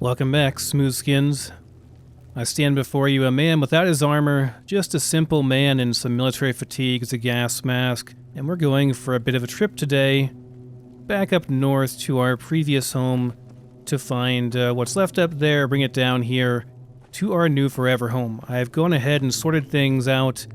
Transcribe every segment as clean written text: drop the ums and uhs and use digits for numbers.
Welcome back, Smoothskins. I stand before you a man without his armor, just a simple man in some military fatigues, a gas mask, and we're going for a bit of a trip today, back up north to our previous home to find what's left up there, bring it down here to our new forever home. I've gone ahead and sorted things out.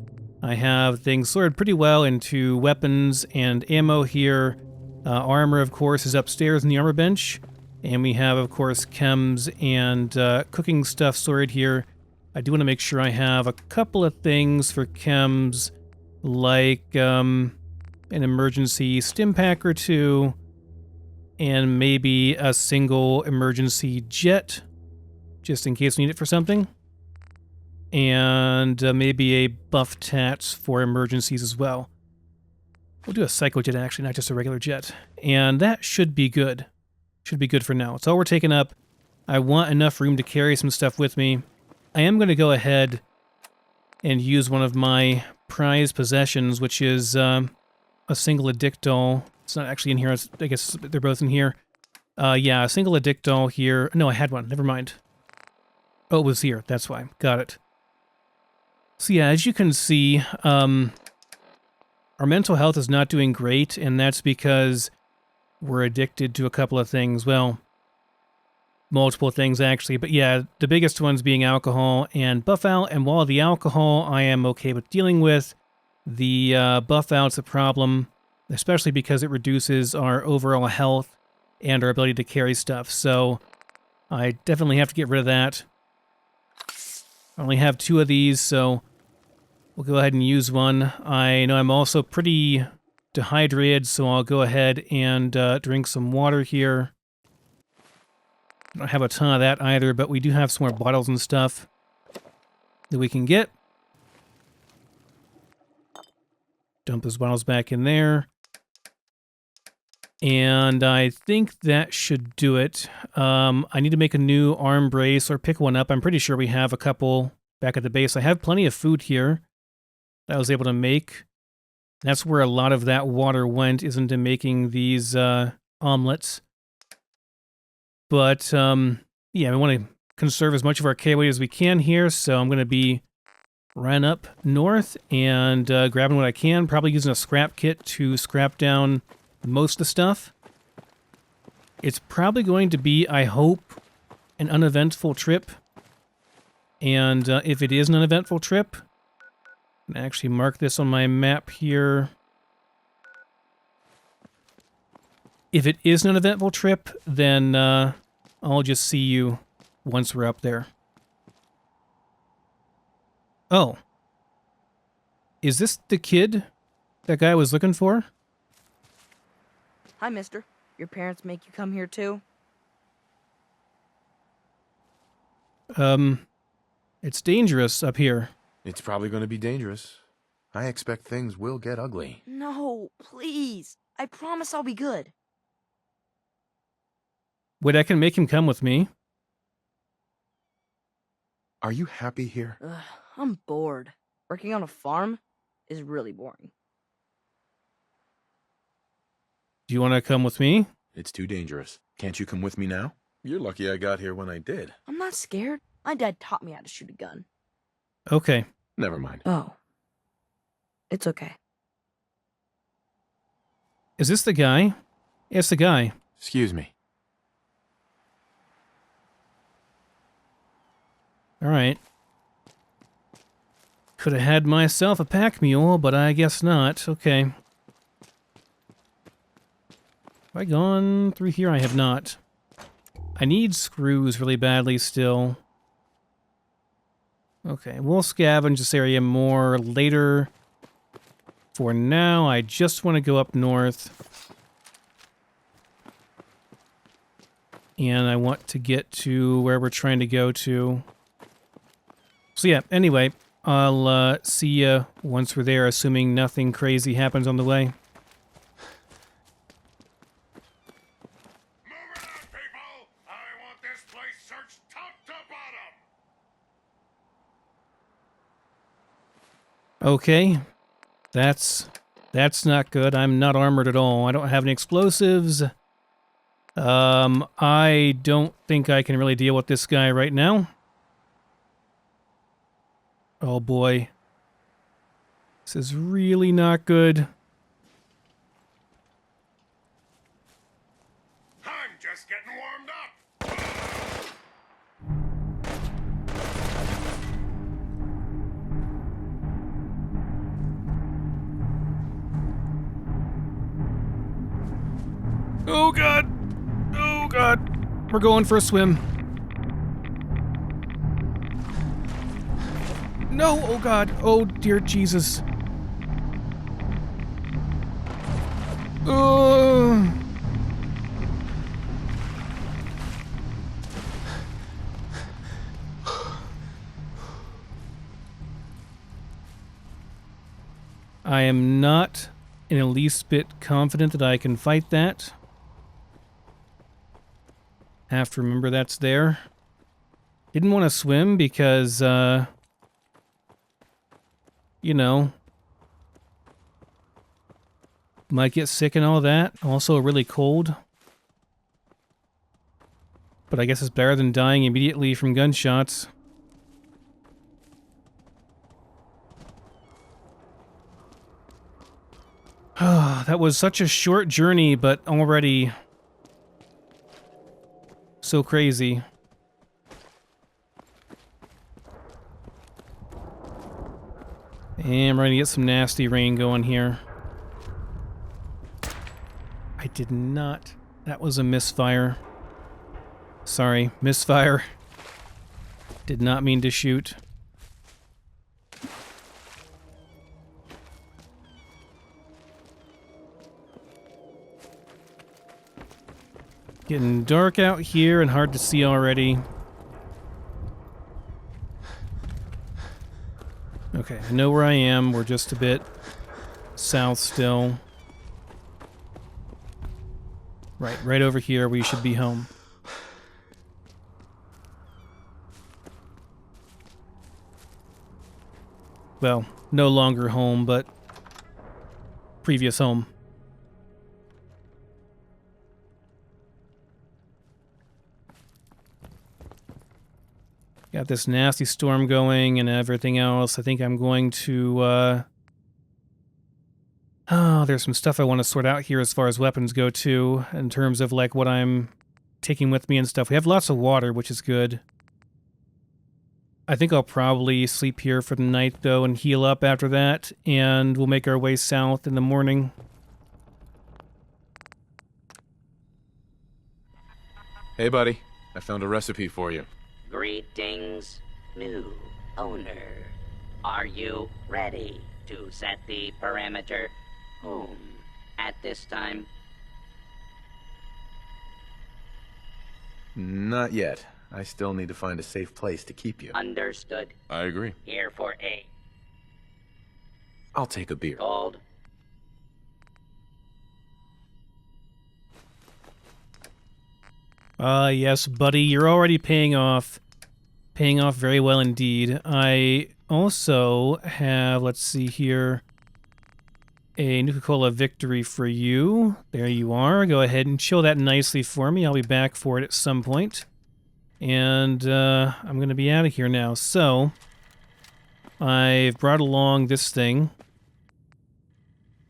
I have things sorted pretty well into weapons and ammo here. Armor, of course, is upstairs in the armor bench. And we have, of course, chems and cooking stuff sorted here. I do want to make sure I have a couple of things for chems, like an emergency stim pack or two, and maybe a single emergency jet, just in case we need it for something. And maybe a buff tats for emergencies as well. We'll do a psycho jet, actually, not just a regular jet. And that should be good. Should be good for now. It's all we're taking up. I want enough room to carry some stuff with me. I am going to go ahead and use one of my prized possessions, which is a single addict doll. It's not actually in here. I guess they're both in here. Yeah, a single addict doll here. No, I had one. Never mind. Oh, it was here. That's why. Got it. So yeah, as you can see, our mental health is not doing great, and that's because we're addicted to a couple of things. Well, multiple things actually, but yeah, the biggest ones being alcohol and buff out. And while the alcohol I am okay with dealing with, the buff out's a problem, especially because it reduces our overall health and our ability to carry stuff. So I definitely have to get rid of that. I only have 2 of these, so we'll go ahead and use one. I know I'm also pretty dehydrated, so I'll go ahead and drink some water here. I don't have a ton of that either, but we do have some more bottles and stuff that we can get. Dump those bottles back in there. And I think that should do it. I need to make a new arm brace or pick one up. I'm pretty sure we have a couple back at the base. I have plenty of food here that I was able to make. That's where a lot of that water went, is into making these omelets. But, yeah, we want to conserve as much of our K weight as we can here, so I'm going to be running up north and grabbing what I can, probably using a scrap kit to scrap down most of the stuff. It's probably going to be, I hope, an uneventful trip. And if it is an uneventful trip, I'm going to actually mark this on my map here. If it is an uneventful trip, then I'll just see you once we're up there. Oh. Is this the kid that guy was looking for? Hi, mister. Your parents make you come here too? It's dangerous up here. It's probably going to be dangerous. I expect things will get ugly. No, please. I promise I'll be good. Wait, I can make him come with me. Are you happy here? I'm bored. Working on a farm is really boring. Do you want to come with me? It's too dangerous. Can't you come with me now? You're lucky I got here when I did. I'm not scared. My dad taught me how to shoot a gun. Okay. Never mind. Oh. It's okay. Is this the guy? It's the guy. Excuse me. Alright. Could have had myself a pack mule, but I guess not. Okay. Have I gone through here? I have not. I need screws really badly still. Okay, we'll scavenge this area more later. For now, I just want to go up north. And I want to get to where we're trying to go to. So yeah, anyway, I'll see you once we're there, assuming nothing crazy happens on the way. Move it on, people! I want this place searched top to bottom! Okay, that's not good. I'm not armored at all. I don't have any explosives. I don't think I can really deal with this guy right now. Oh boy. This is really not good. I'm just getting warmed up. Oh god. Oh god. We're going for a swim. No, oh god. Oh dear Jesus. I am not in the least bit confident that I can fight that. Have to remember that's there. Didn't want to swim because, you know, might get sick and all that. Also really cold. But I guess it's better than dying immediately from gunshots. That was such a short journey, but already so crazy. And we're gonna get some nasty rain going here. I did not. That was a misfire. Sorry, misfire. Did not mean to shoot. Getting dark out here and hard to see already. Okay, I know where I am. We're just a bit south still. Right over here. We should be home. Well, no longer home, but previous home. Got this nasty storm going and everything else. I think I'm going to, oh, there's some stuff I want to sort out here as far as weapons go, too, in terms of, like, what I'm taking with me and stuff. We have lots of water, which is good. I think I'll probably sleep here for the night, though, and heal up after that, and we'll make our way south in the morning. Hey, buddy. I found a recipe for you. Greetings, new owner. Are you ready to set the parameter home at this time? Not yet. I still need to find a safe place to keep you. Understood. I agree. Here for a I'll take a beer. gold. Yes, buddy, you're already paying off. Paying off very well indeed. I also have, let's see here, a Nuka-Cola victory for you. There you are. Go ahead and chill that nicely for me. I'll be back for it at some point. And I'm going to be out of here now. So, I've brought along this thing.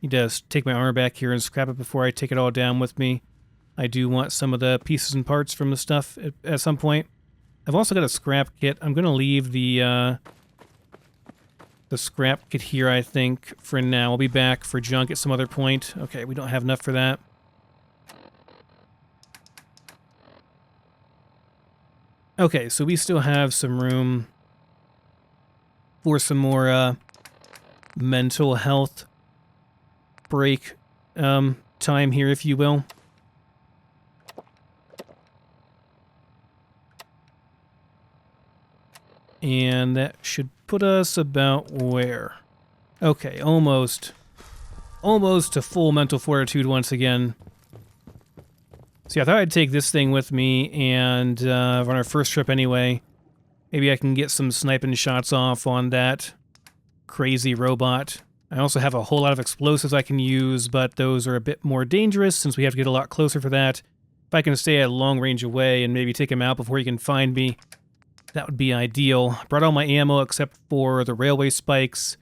Need to take my armor back here and scrap it before I take it all down with me. I do want some of the pieces and parts from the stuff at some point. I've also got a scrap kit. I'm going to leave the scrap kit here, I think, for now. I'll be back for junk at some other point. Okay, we don't have enough for that. Okay, so we still have some room for some more mental health break time here, if you will. And that should put us about where? Okay, almost to full mental fortitude once again. See, I thought I'd take this thing with me and on our first trip anyway. Maybe I can get some sniping shots off on that crazy robot. I also have a whole lot of explosives I can use, but those are a bit more dangerous since we have to get a lot closer for that. If I can stay at long range away and maybe take him out before he can find me, that would be ideal. Brought all my ammo except for the railway spikes,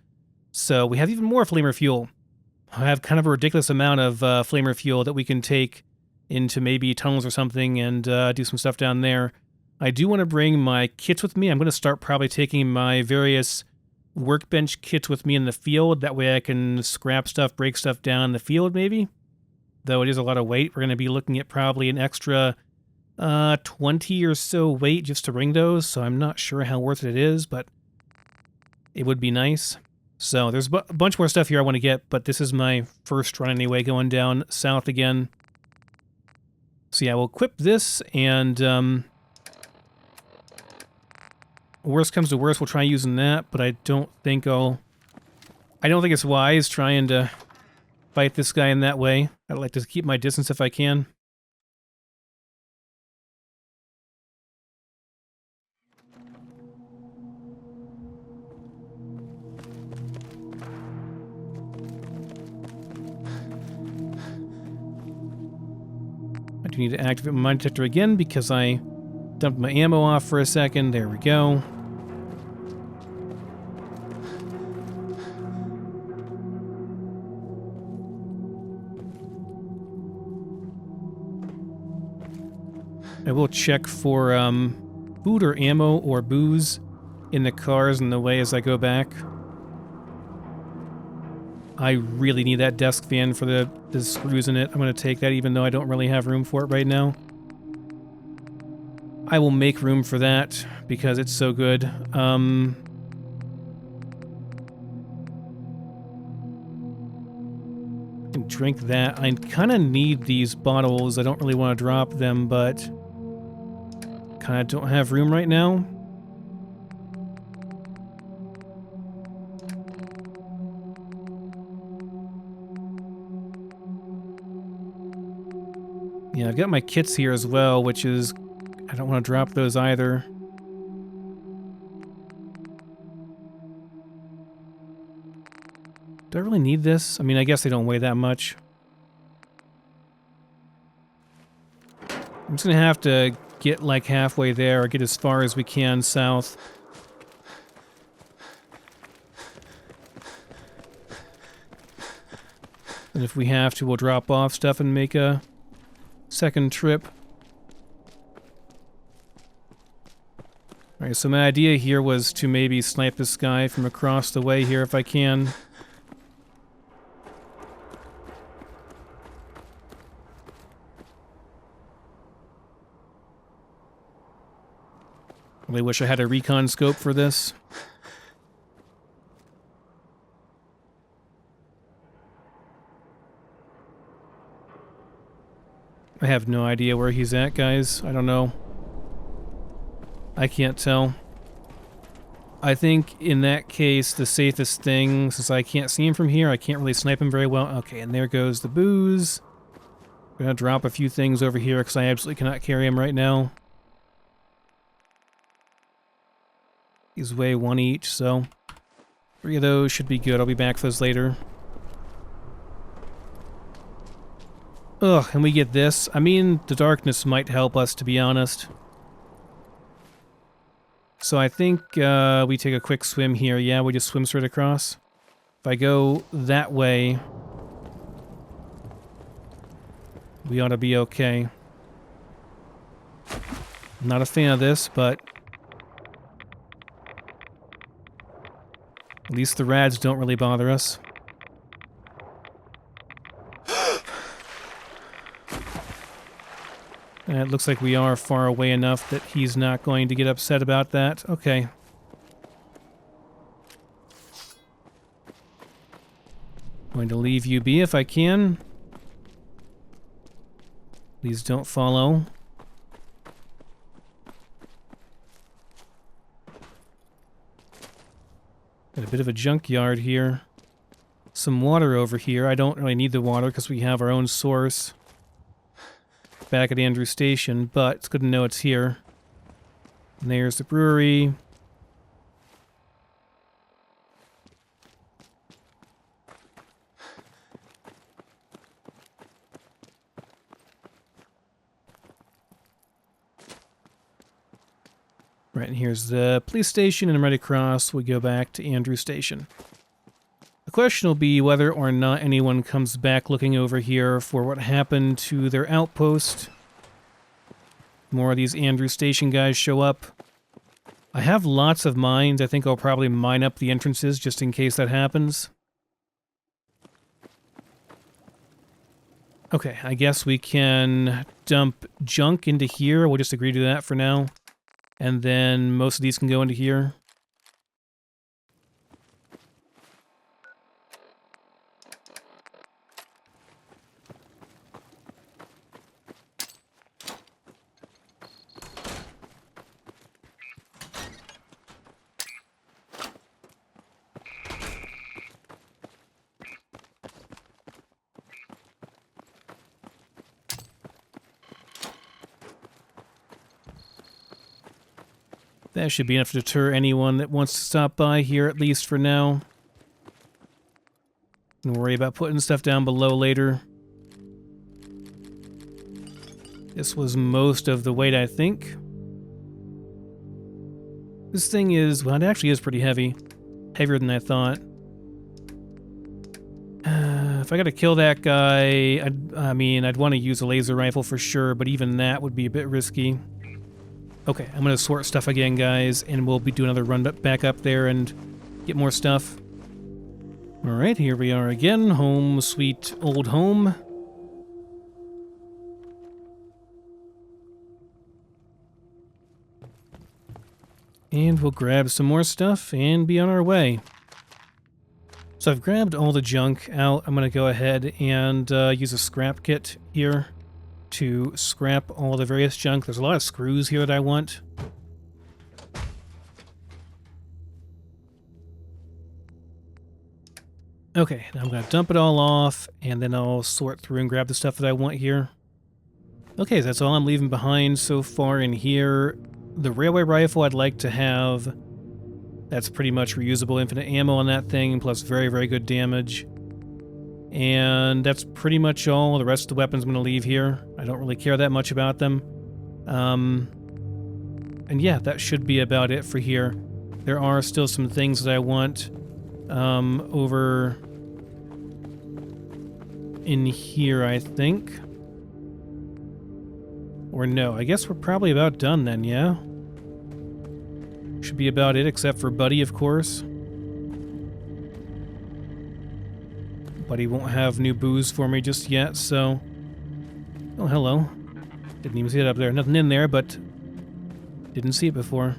so we have even more flamer fuel. I have kind of a ridiculous amount of flamer fuel that we can take into maybe tunnels or something and do some stuff down there. I do want to bring my kits with me. I'm going to start probably taking my various workbench kits with me in the field. That way I can scrap stuff, break stuff down in the field maybe. Though it is a lot of weight. We're going to be looking at probably an extra 20 or so weight just to bring those. So I'm not sure how worth it is, but it would be nice. So there's a bunch more stuff here I want to get, but this is my first run anyway, going down south again. So yeah, we'll equip this, and worst comes to worst, we'll try using that, but I don't think it's wise trying to fight this guy in that way. I'd like to keep my distance if I can. I do need to activate my mine detector again because I dumped my ammo off for a second. There we go. I will check for food or ammo or booze in the cars in the way as I go back. I really need that desk fan for the screws in it. I'm going to take that even though I don't really have room for it right now. I will make room for that because it's so good. I can drink that. I kind of need these bottles. I don't really want to drop them, but kind of don't have room right now. Yeah, I've got my kits here as well, which is... I don't want to drop those either. Do I really need this? I mean, I guess they don't weigh that much. I'm just going to have to get like halfway there, or get as far as we can south. And if we have to, we'll drop off stuff and make a second trip. Alright, so my idea here was to maybe snipe this guy from across the way here if I can. Really wish I had a recon scope for this. I have no idea where he's at, guys. I don't know. I can't tell. I think in that case, the safest thing, since I can't see him from here, I can't really snipe him very well. Okay, and there goes the booze. I'm gonna drop a few things over here because I absolutely cannot carry him right now. These weigh 1 each, so 3 of those should be good. I'll be back for those later. Ugh, and we get this. I mean, the darkness might help us, to be honest. So I think we take a quick swim here. Yeah, we just swim straight across. If I go that way, we ought to be okay. I'm not a fan of this, but at least the rads don't really bother us. And it looks like we are far away enough that he's not going to get upset about that. Okay. Going to leave you be if I can. Please don't follow. Got a bit of a junkyard here. Some water over here. I don't really need the water because we have our own source back at Andrew Station, but it's good to know it's here. And there's the brewery. Right, and here's the police station, and right across we go back to Andrew Station. The question will be whether or not anyone comes back looking over here for what happened to their outpost. More of these Andrew Station guys show up. I have lots of mines. I think I'll probably mine up the entrances just in case that happens. Okay, I guess we can dump junk into here. We'll just agree to that for now. And then most of these can go into here. That should be enough to deter anyone that wants to stop by here, at least for now. Don't worry about putting stuff down below later. This was most of the weight, I think. This thing is, well, it actually is pretty heavy. Heavier than I thought. If I gotta kill that guy, I'd want to use a laser rifle for sure, but even that would be a bit risky. Okay, I'm gonna sort stuff again, guys, and we'll be doing another run back up there and get more stuff. Alright, here we are again. Home, sweet old home. And we'll grab some more stuff and be on our way. So I've grabbed all the junk out. I'm gonna go ahead and use a scrap kit here to scrap all the various junk. There's a lot of screws here that I want. Okay, now I'm going to dump it all off, and then I'll sort through and grab the stuff that I want here. Okay, so that's all I'm leaving behind so far in here. The railway rifle I'd like to have. That's pretty much reusable infinite ammo on that thing, plus very, very good damage. And that's pretty much all. The rest of the weapons I'm going to leave here. I don't really care that much about them. And yeah, that should be about it for here. There are still some things that I want over in here, I think. Or no, I guess we're probably about done then, yeah? Should be about it, except for Buddy, of course. Buddy won't have new booze for me just yet, so... Oh, hello. Didn't even see it up there. Nothing in there, but... Didn't see it before.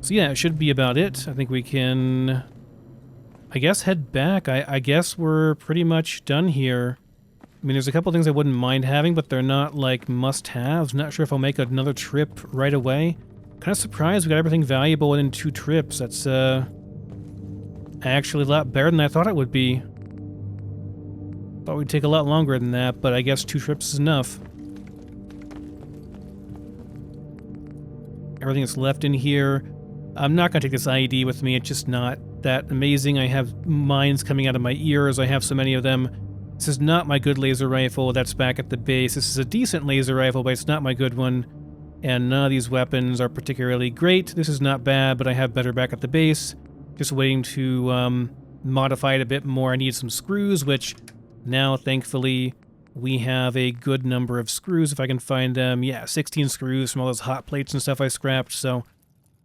So yeah, it should be about it. I think we can... I guess head back. I guess we're pretty much done here. I mean, there's a couple things I wouldn't mind having, but they're not, like, must-haves. Not sure if I'll make another trip right away. Kind of surprised we got everything valuable in 2 trips. That's, actually a lot better than I thought it would be. Thought we'd take a lot longer than that, but I guess 2 trips is enough. Everything that's left in here. I'm not going to take this IED with me. It's just not that amazing. I have mines coming out of my ears. I have so many of them. This is not my good laser rifle. That's back at the base. This is a decent laser rifle, but it's not my good one. And none of these weapons are particularly great. This is not bad, but I have better back at the base. Just waiting to modify it a bit more. I need some screws, which now, thankfully, we have a good number of screws if I can find them. Yeah, 16 screws from all those hot plates and stuff I scrapped, so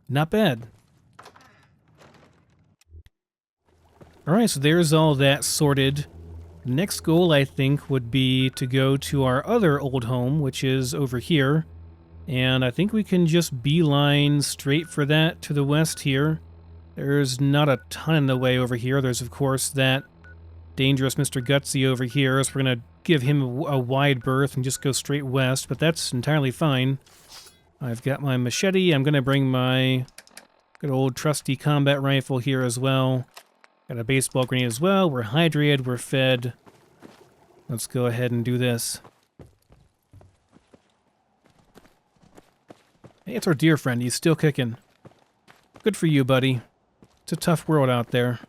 not bad. Alright, so there's all that sorted. Next goal, I think, would be to go to our other old home, which is over here. And I think we can just beeline straight for that to the west here. There's not a ton in the way over here. There's, of course, that dangerous Mr. Gutsy over here, so we're going to give him a wide berth and just go straight west, but that's entirely fine. I've got my machete. I'm going to bring my good old trusty combat rifle here as well. Got a baseball grenade as well. We're hydrated. We're fed. Let's go ahead and do this. Hey, it's our dear friend. He's still kicking. Good for you, buddy. It's a tough world out there.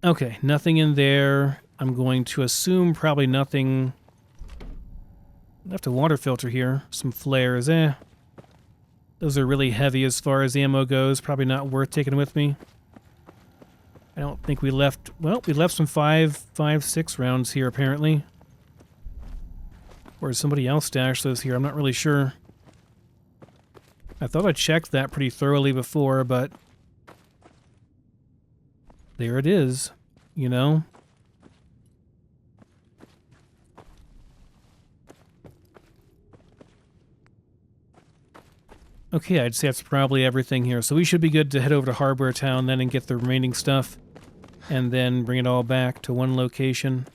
Okay, nothing in there. I'm going to assume probably nothing. Left a water filter here. Some flares, Those are really heavy as far as ammo goes. Probably not worth taking with me. I don't think we left... Well, we left some 5.56 rounds here, apparently. Or somebody else stashed those here. I'm not really sure. I thought I checked that pretty thoroughly before, but... there it is, you know? Okay, I'd say that's probably everything here. So we should be good to head over to Hardware Town then and get the remaining stuff. And then bring it all back to one location.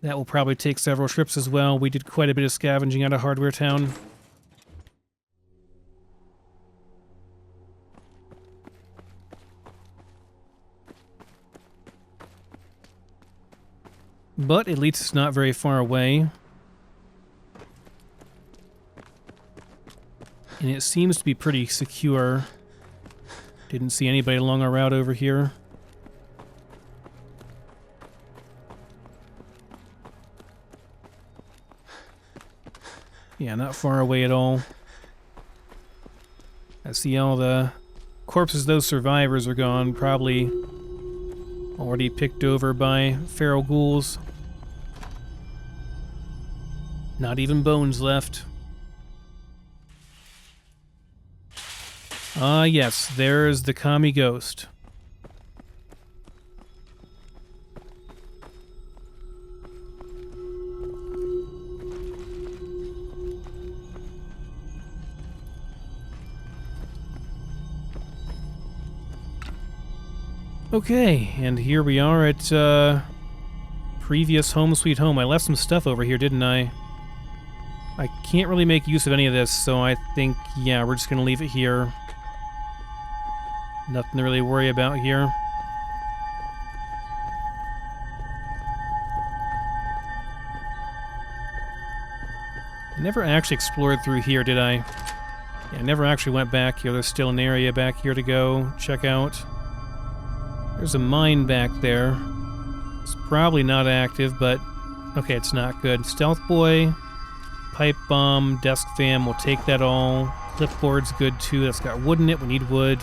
That will probably take several trips as well. We did quite a bit of scavenging out of Hardware Town. But at least it's not very far away. And it seems to be pretty secure. Didn't see anybody along our route over here. Yeah, not far away at all. I see all the corpses of those survivors are gone, probably already picked over by feral ghouls. Not even bones left. Ah, yes, there's the commie ghost. Okay, and here we are at previous home sweet home. I left some stuff over here, didn't I? I can't really make use of any of this, so I think, yeah, we're just gonna leave it here. Nothing to really worry about here. I never actually explored through here, did I? Yeah, I never actually went back here. There's still an area back here to go check out. There's a mine back there. It's probably not active, but... okay, it's not good. Stealth boy, pipe bomb, desk fan, we'll take that all. Clipboard's good too. That's got wood in it. We need wood.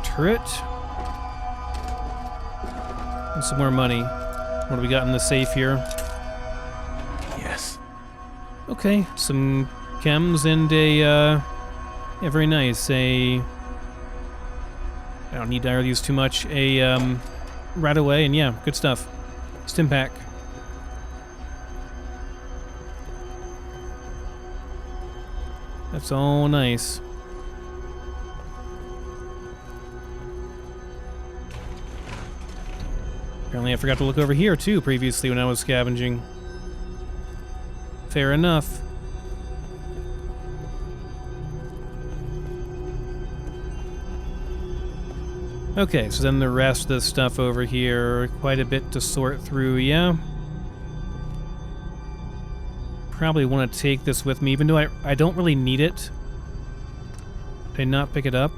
Turret. And some more money. What do we got in the safe here? Yes. Okay, some chems and a, yeah, very nice. I don't need to use too much. Right away, and yeah, good stuff. Stim pack. That's all nice. Apparently I forgot to look over here too previously when I was scavenging. Fair enough. Okay, so then the rest of the stuff over here, quite a bit to sort through, yeah. Probably want to take this with me, even though I don't really need it. Did I not pick it up?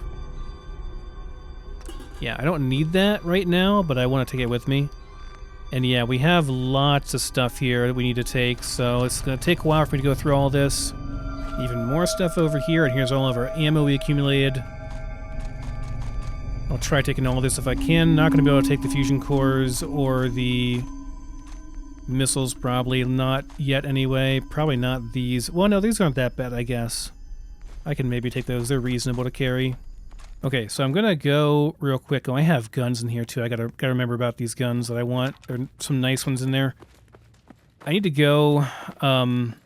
Yeah, I don't need that right now, but I want to take it with me. And yeah, we have lots of stuff here that we need to take, so it's going to take a while for me to go through all this. Even more stuff over here, and here's all of our ammo we accumulated. I'll try taking all this if I can. Not going to be able to take the fusion cores or the missiles, probably not yet anyway. Probably not these. Well, no, these aren't that bad, I guess. I can maybe take those. They're reasonable to carry. Okay, so I'm gonna go real quick. Oh, I have guns in here too. I gotta remember about these guns that I want. There are some nice ones in there. I need to go. I'm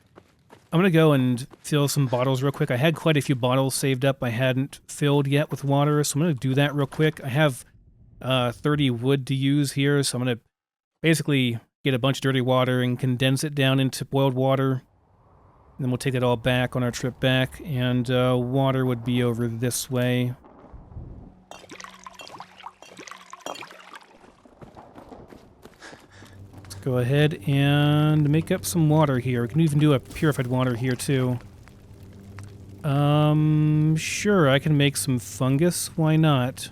gonna go and fill some bottles real quick. I had quite a few bottles saved up I hadn't filled yet with water, so I'm gonna do that real quick. I have 30 wood to use here, so I'm gonna basically get a bunch of dirty water and condense it down into boiled water. And then we'll take it all back on our trip back, and water would be over this way. Go ahead and make up some water here. We can even do a purified water here too. Sure, I can make some fungus. Why not?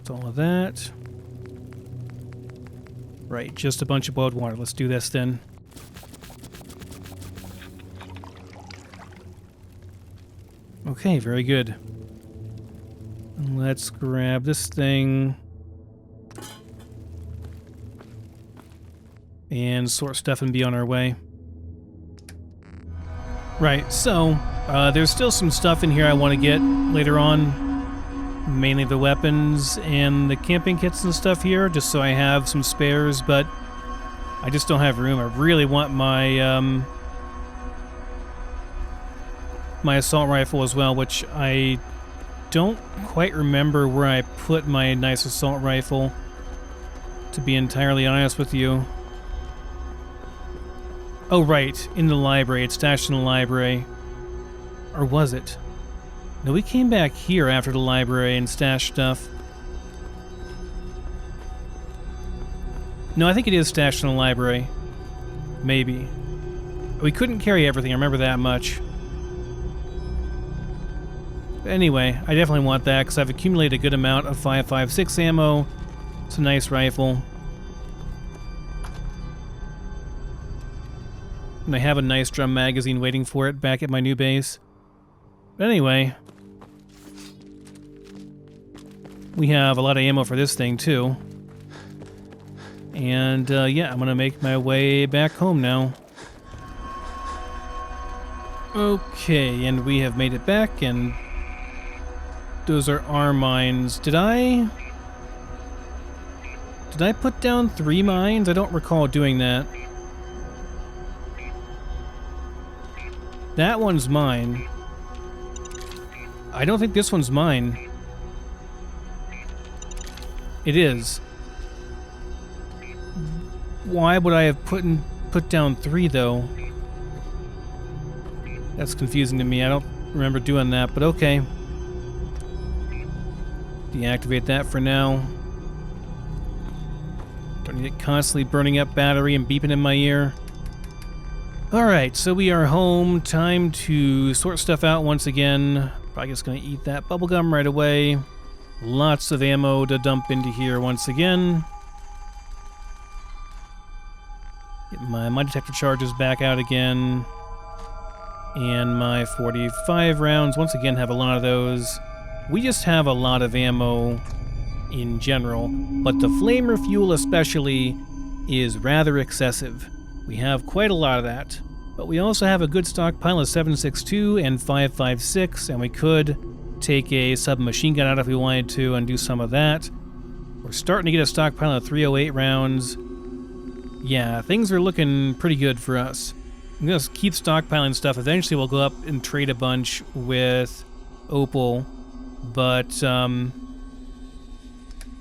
Collect all of that. Right, just a bunch of boiled water. Let's do this then. Okay, very good. Let's grab this thing. And sort stuff and be on our way. Right, so there's still some stuff in here I want to get later on. Mainly the weapons and the camping kits and stuff here, just so I have some spares, but I just don't have room. I really want my my assault rifle as well, which I don't quite remember where I put my nice assault rifle, to be entirely honest with you. Oh, right, in the library. It's stashed in the library. Or was it? No, we came back here after the library and stashed stuff. No, I think it is stashed in the library. Maybe. We couldn't carry everything, I remember that much. But anyway, I definitely want that because I've accumulated a good amount of 5.56 ammo. It's a nice rifle. And I have a nice drum magazine waiting for it back at my new base. But anyway, we have a lot of ammo for this thing too. And yeah, I'm gonna make my way back home now. Okay, and we have made it back, and those are our mines. Did I put down 3 mines? I don't recall doing that. That one's mine. I don't think this one's mine. It is. Why would I have put down 3 though? That's confusing to me. I don't remember doing that, but okay. Deactivate that for now. Don't need it constantly burning up battery and beeping in my ear. Alright, so we are home. Time to sort stuff out once again. Probably just gonna eat that bubblegum right away. Lots of ammo to dump into here once again. Get my detector charges back out again. And my 45 rounds. Once again, have a lot of those. We just have a lot of ammo in general, but the flame refuel especially is rather excessive. We have quite a lot of that, but we also have a good stockpile of 7.62 and 5.56, and we could take a submachine gun out if we wanted to and do some of that. We're starting to get a stockpile of 308 rounds. Yeah, things are looking pretty good for us. I'm going to keep stockpiling stuff. Eventually we'll go up and trade a bunch with Opal, but I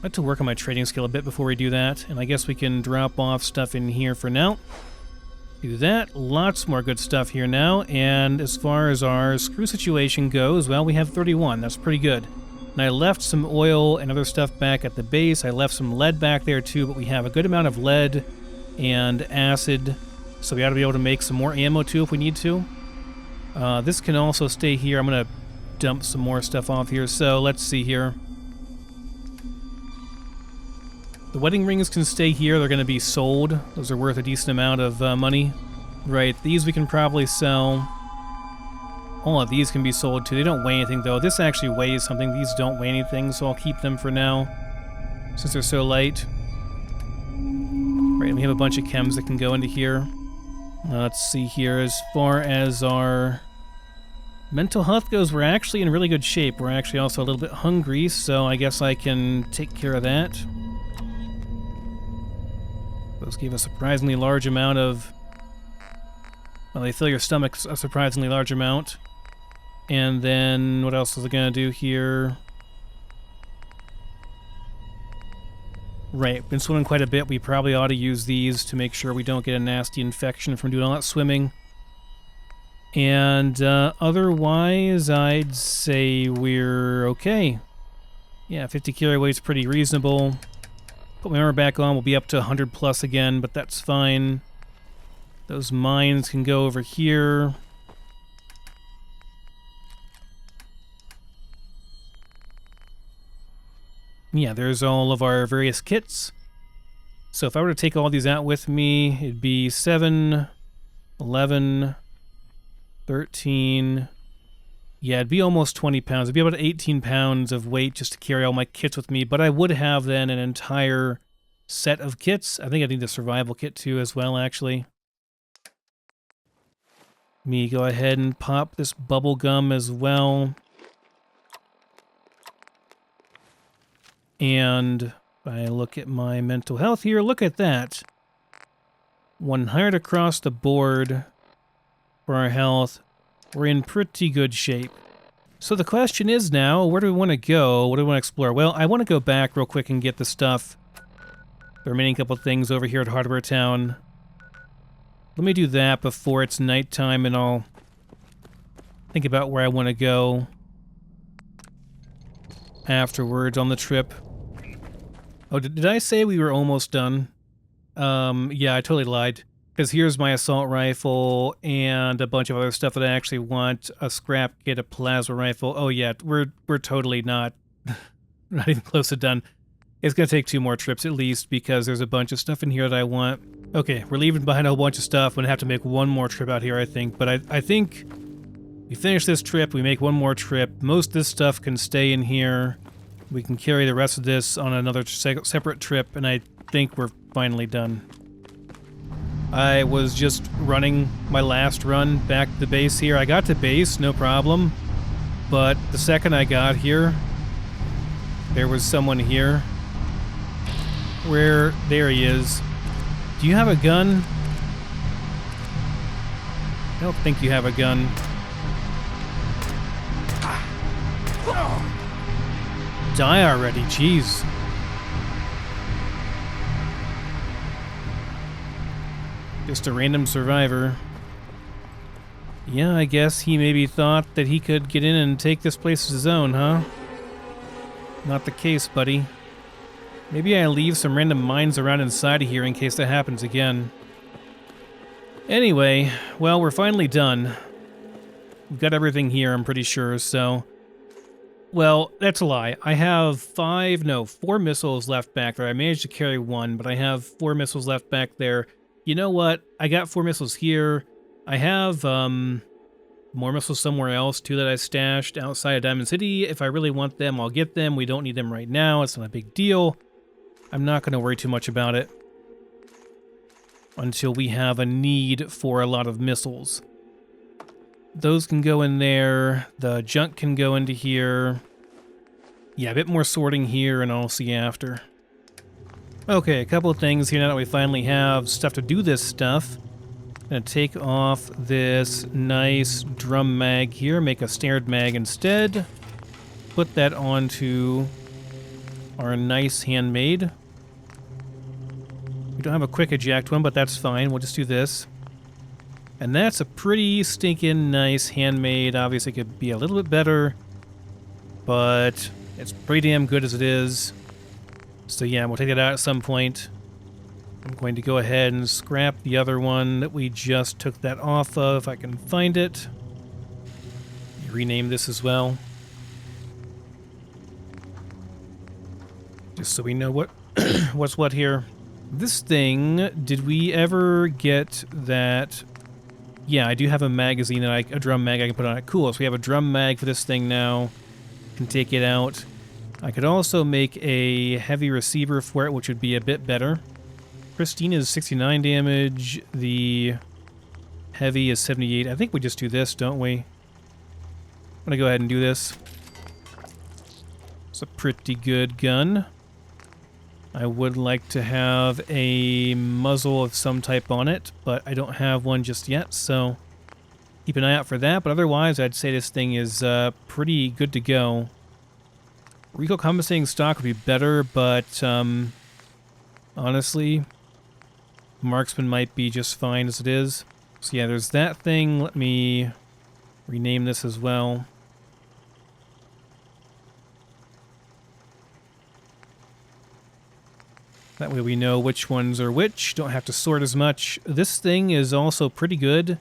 have to work on my trading skill a bit before we do that, and I guess we can drop off stuff in here for now. Do that. Lots more good stuff here now, and as far as our screw situation goes, well, we have 31. That's pretty good. And I left some oil and other stuff back at the base. I left some lead back there too, but we have a good amount of lead and acid, so we ought to be able to make some more ammo too if we need to. This can also stay here. I'm going to dump some more stuff off here, so let's see here. The wedding rings can stay here. They're going to be sold. Those are worth a decent amount of money. Right, these we can probably sell. All of these can be sold too. They don't weigh anything though. This actually weighs something. These don't weigh anything, so I'll keep them for now since they're so light. Right, and we have a bunch of chems that can go into here. Let's see here. As far as our mental health goes, we're actually in really good shape. We're actually also a little bit hungry, so I guess I can take care of that. Those give a surprisingly large amount of... Well, they fill your stomach a surprisingly large amount. And then, what else is it going to do here? Right, been swimming quite a bit. We probably ought to use these to make sure we don't get a nasty infection from doing all that swimming. And otherwise, I'd say we're okay. Yeah, 50 carry weight's pretty reasonable. Put my armor back on, we'll be up to 100 plus again, but that's fine. Those mines can go over here. Yeah, there's all of our various kits. So if I were to take all these out with me, it'd be 7, 11, 13. Yeah, it'd be almost 20 pounds. It'd be about 18 pounds of weight just to carry all my kits with me. But I would have then an entire set of kits. I think I need the survival kit too as well, actually. Me go ahead and pop this bubble gum as well. And if I look at my mental health here, look at that. 100 across the board for our health. We're in pretty good shape. So the question is now, where do we want to go? What do we want to explore? Well, I want to go back real quick and get the stuff. The remaining couple of things over here at Hardware Town. Let me do that before it's nighttime, and I'll think about where I want to go afterwards on the trip. Oh, did I say we were almost done? Yeah, I totally lied. Because here's my assault rifle and a bunch of other stuff that I actually want. A scrap kit, a plasma rifle. Oh yeah, we're totally not even close to done. It's going to take 2 more trips at least because there's a bunch of stuff in here that I want. Okay, we're leaving behind a whole bunch of stuff. I'm going to have to make one more trip out here, I think. But I think we finish this trip, we make one more trip. Most of this stuff can stay in here. We can carry the rest of this on another separate trip, and I think we're finally done. I was just running my last run back to the base here. I got to base, no problem. But the second I got here, there was someone here. There he is. Do you have a gun? I don't think you have a gun. Die already, jeez. Just a random survivor. Yeah, I guess he maybe thought that he could get in and take this place as his own, huh? Not the case, buddy. Maybe I leave some random mines around inside of here in case that happens again. Anyway, well, we're finally done. We've got everything here, I'm pretty sure, so... Well, that's a lie. I have 4 missiles left back there. I managed to carry 1, but I have 4 missiles left back there. You know what? I got 4 missiles here. I have more missiles somewhere else, too, that I stashed outside of Diamond City. If I really want them, I'll get them. We don't need them right now. It's not a big deal. I'm not going to worry too much about it until we have a need for a lot of missiles. Those can go in there. The junk can go into here. Yeah, a bit more sorting here, and I'll see after. Okay, a couple of things here now that we finally have stuff to do this stuff. I'm going to take off this nice drum mag here, make a standard mag instead. Put that onto our nice handmade. We don't have a quick eject one, but that's fine. We'll just do this. And that's a pretty stinking nice handmade. Obviously, it could be a little bit better, but it's pretty damn good as it is. So yeah, we'll take it out at some point. I'm going to go ahead and scrap the other one that we just took that off of, if I can find it. Rename this as well. Just so we know what what's what here. This thing, did we ever get that? Yeah, I do have a magazine, a drum mag I can put on it. Cool, so we have a drum mag for this thing now. Can take it out. I could also make a heavy receiver for it, which would be a bit better. Pristine is 69 damage. The heavy is 78. I think we just do this, don't we? I'm going to go ahead and do this. It's a pretty good gun. I would like to have a muzzle of some type on it, but I don't have one just yet, so keep an eye out for that. But otherwise, I'd say this thing is pretty good to go. Recoil compensating stock would be better, but honestly, marksman might be just fine as it is. So yeah, there's that thing. Let me rename this as well. That way we know which ones are which. Don't have to sort as much. This thing is also pretty good.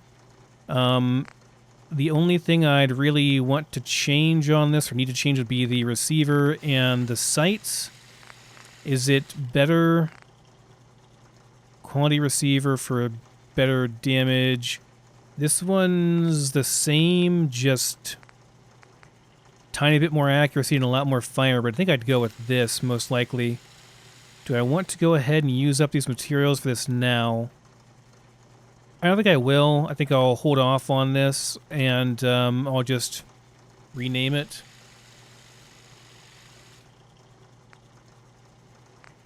The only thing I'd really want to change on this, or need to change, would be the receiver and the sights. Is it better quality receiver for better damage? This one's the same, just tiny bit more accuracy and a lot more fire, but I think I'd go with this most likely. Do I want to go ahead and use up these materials for this now? I don't think I will. I think I'll hold off on this, and I'll just rename it.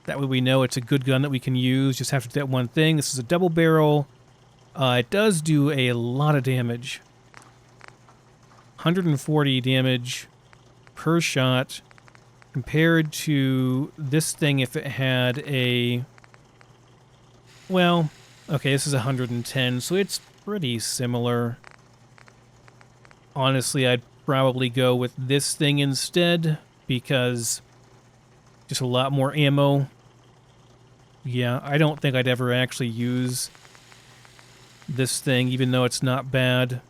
That way we know it's a good gun that we can use. Just have to do that one thing. This is a double barrel. It does do a lot of damage. 140 damage per shot compared to this thing if it had a... Well, okay, this is 110, so it's pretty similar. Honestly, I'd probably go with this thing instead because just a lot more ammo. Yeah, I don't think I'd ever actually use this thing, even though it's not bad.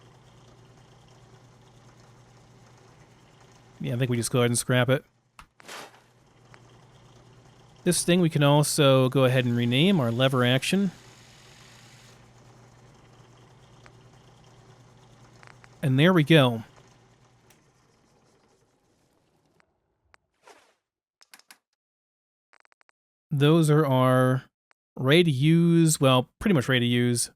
Yeah, I think we just go ahead and scrap it. This thing we can also go ahead and rename our lever action. And there we go. Those are our ready to use, well, pretty much ready to use.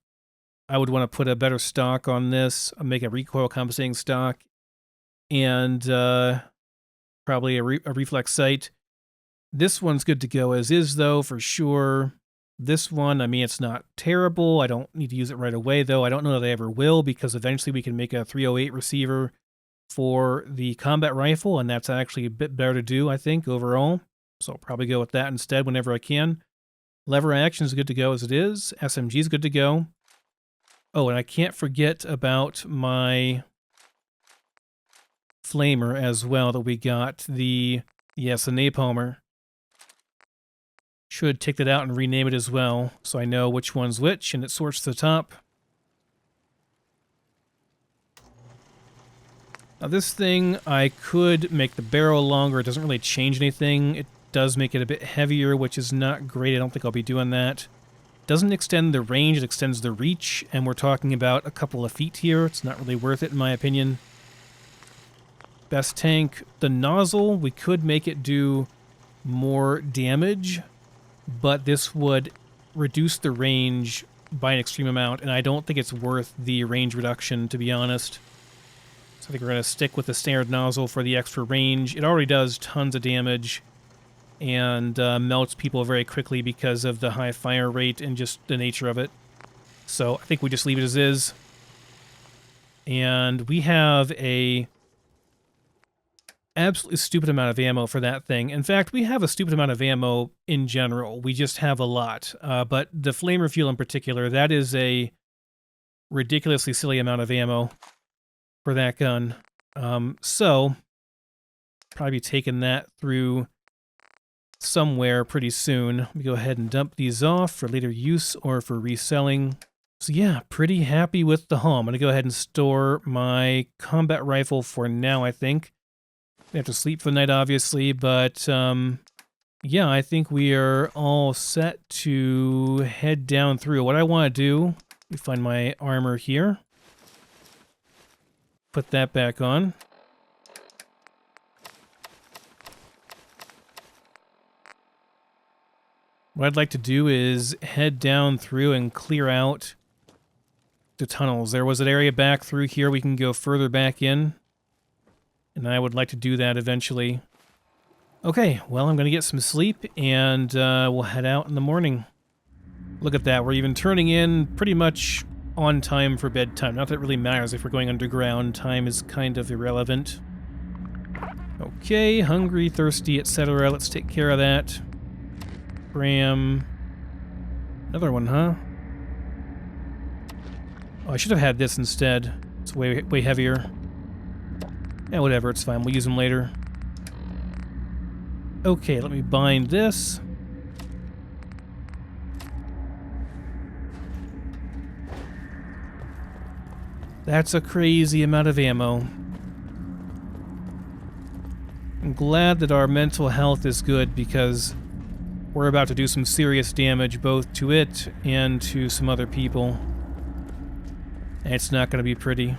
I would want to put a better stock on this, make a recoil compensating stock, and probably a reflex sight. This one's good to go as is, though, for sure. This one, I mean, it's not terrible. I don't need to use it right away, though. I don't know that I ever will, because eventually we can make a 308 receiver for the combat rifle, and that's actually a bit better to do, I think, overall. So I'll probably go with that instead whenever I can. Lever action is good to go as it is. SMG is good to go. Oh, and I can't forget about my flamer as well that we got. The napalmer. Should take that out and rename it as well, so I know which one's which, and it sorts to the top. Now this thing, I could make the barrel longer. It doesn't really change anything. It does make it a bit heavier, which is not great. I don't think I'll be doing that. Doesn't extend the range, it extends the reach, and we're talking about a couple of feet here. It's not really worth it, in my opinion. Best tank, the nozzle, we could make it do more damage, but this would reduce the range by an extreme amount, and I don't think it's worth the range reduction, to be honest. So I think we're going to stick with the standard nozzle for the extra range. It already does tons of damage and melts people very quickly because of the high fire rate and just the nature of it. So I think we just leave it as is. And we have a absolutely stupid amount of ammo for that thing. In fact, we have a stupid amount of ammo in general. We just have a lot. But the flamer fuel in particular, that is a ridiculously silly amount of ammo for that gun. So, probably be taking that through somewhere pretty soon. Let me go ahead and dump these off for later use or for reselling. So yeah, pretty happy with the haul. I'm going to go ahead and store my combat rifle for now, I think. I have to sleep for the night, obviously, but yeah, I think we are all set to head down through. What I want to do, let me find my armor here. Put that back on. What I'd like to do is head down through and clear out the tunnels. There was an area back through here we can go further back in. And I would like to do that eventually. Okay, well, I'm going to get some sleep, and we'll head out in the morning. Look at that, we're even turning in pretty much on time for bedtime. Not that it really matters if we're going underground. Time is kind of irrelevant. Okay, hungry, thirsty, etc. Let's take care of that. Cram. Another one, huh? Oh, I should have had this instead. It's way heavier. Yeah, whatever, it's fine. We'll use them later. Okay, let me bind this. That's a crazy amount of ammo. I'm glad that our mental health is good because we're about to do some serious damage both to it and to some other people. And it's not going to be pretty.